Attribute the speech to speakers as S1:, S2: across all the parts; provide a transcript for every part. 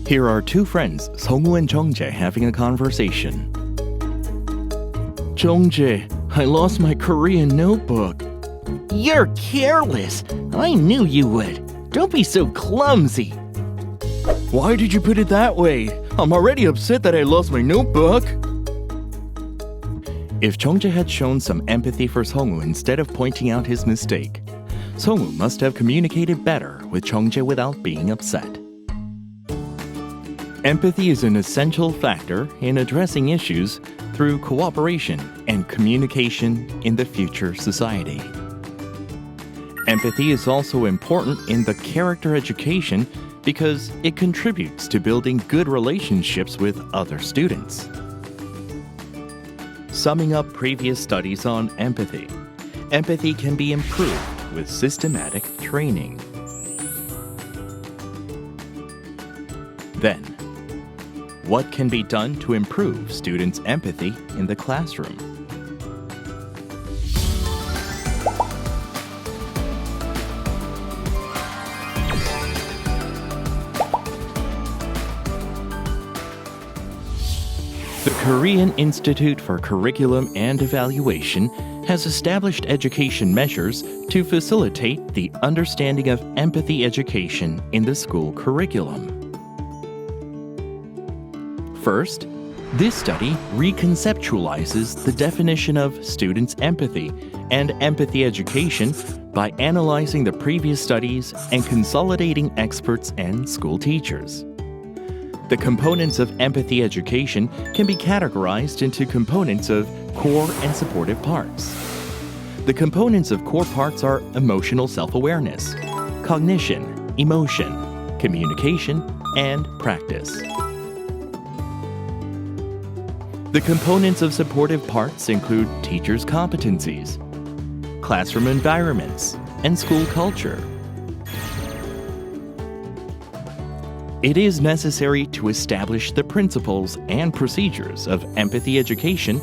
S1: Here are two friends, Songwoo and Jongjae, having a conversation. Jongjae, I lost my Korean notebook.
S2: You're careless. I knew you would. Don't be so clumsy.
S1: Why did you put it that way? I'm already upset that I lost my notebook. If Jongjae had shown some empathy for Songwoo instead of pointing out his mistake, Songwoo must have communicated better with Jongjae without being upset. Empathy is an essential factor in addressing issues through cooperation and communication in the future society. Empathy is also important in the character education because it contributes to building good relationships with other students. Summing up previous studies on empathy, empathy can be improved with systematic training. Then, what can be done to improve students' empathy in the classroom? The Korean Institute for Curriculum and Evaluation has established education measures to facilitate the understanding of empathy education in the school curriculum. First, this study reconceptualizes the definition of students' empathy and empathy education by analyzing the previous studies and consolidating experts and school teachers. The components of empathy education can be categorized into components of core and supportive parts. The components of core parts are emotional self-awareness, cognition, emotion, communication, and practice. The components of supportive parts include teachers' competencies, classroom environments, and school culture. It is necessary to establish the principles and procedures of empathy education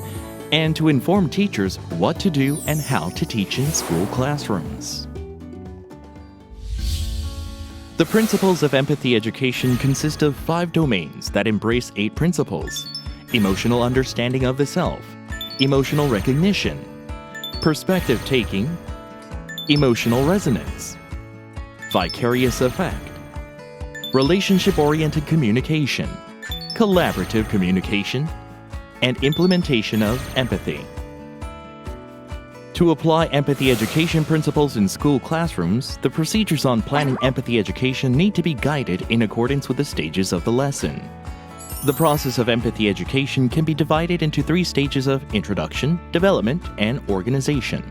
S1: and to inform teachers what to do and how to teach in school classrooms. The principles of empathy education consist of 5 domains that embrace 8 principles: emotional understanding of the self, emotional recognition, perspective taking, emotional resonance, vicarious effect, relationship-oriented communication, collaborative communication, and implementation of empathy. To apply empathy education principles in school classrooms, the procedures on planning empathy education need to be guided in accordance with the stages of the lesson. The process of empathy education can be divided into 3 stages of introduction, development, and organization.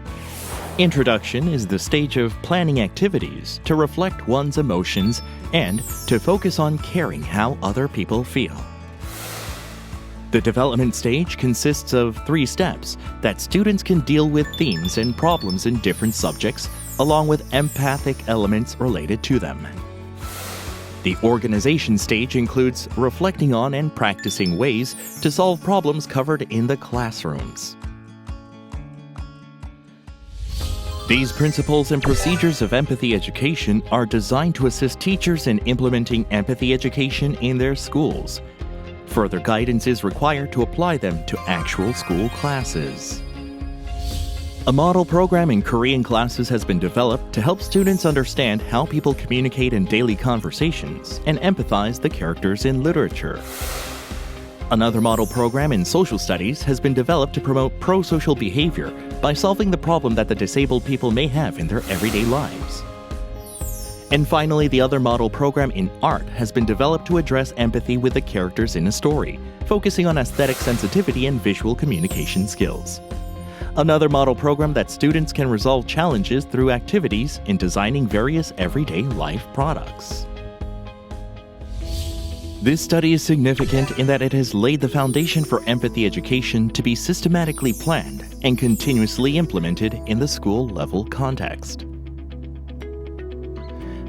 S1: Introduction is the stage of planning activities to reflect one's emotions and to focus on caring how other people feel. The development stage consists of 3 steps that students can deal with themes and problems in different subjects, along with empathic elements related to them. The organization stage includes reflecting on and practicing ways to solve problems covered in the classrooms. These principles and procedures of empathy education are designed to assist teachers in implementing empathy education in their schools. Further guidance is required to apply them to actual school classes. A model program in Korean classes has been developed to help students understand how people communicate in daily conversations and empathize the characters in literature. Another model program in social studies has been developed to promote pro-social behavior by solving the problem that the disabled people may have in their everyday lives. And finally, the other model program in art has been developed to address empathy with the characters in a story, focusing on aesthetic sensitivity and visual communication skills. Another model program that students can resolve challenges through activities in designing various everyday life products. This study is significant in that it has laid the foundation for empathy education to be systematically planned and continuously implemented in the school-level context.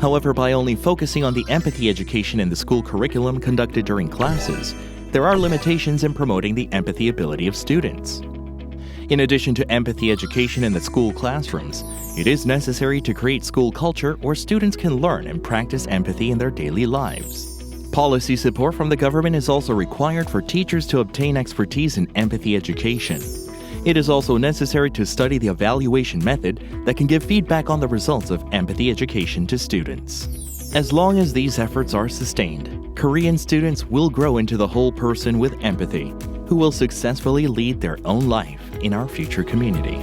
S1: However, by only focusing on the empathy education in the school curriculum conducted during classes, there are limitations in promoting the empathy ability of students. In addition to empathy education in the school classrooms, it is necessary to create school culture where students can learn and practice empathy in their daily lives. Policy support from the government is also required for teachers to obtain expertise in empathy education. It is also necessary to study the evaluation method that can give feedback on the results of empathy education to students. As long as these efforts are sustained, Korean students will grow into the whole person with empathy, who will successfully lead their own life in our future community.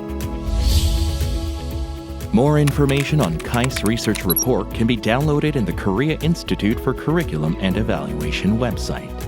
S1: More information on KAIST research report can be downloaded in the Korea Institute for Curriculum and Evaluation website.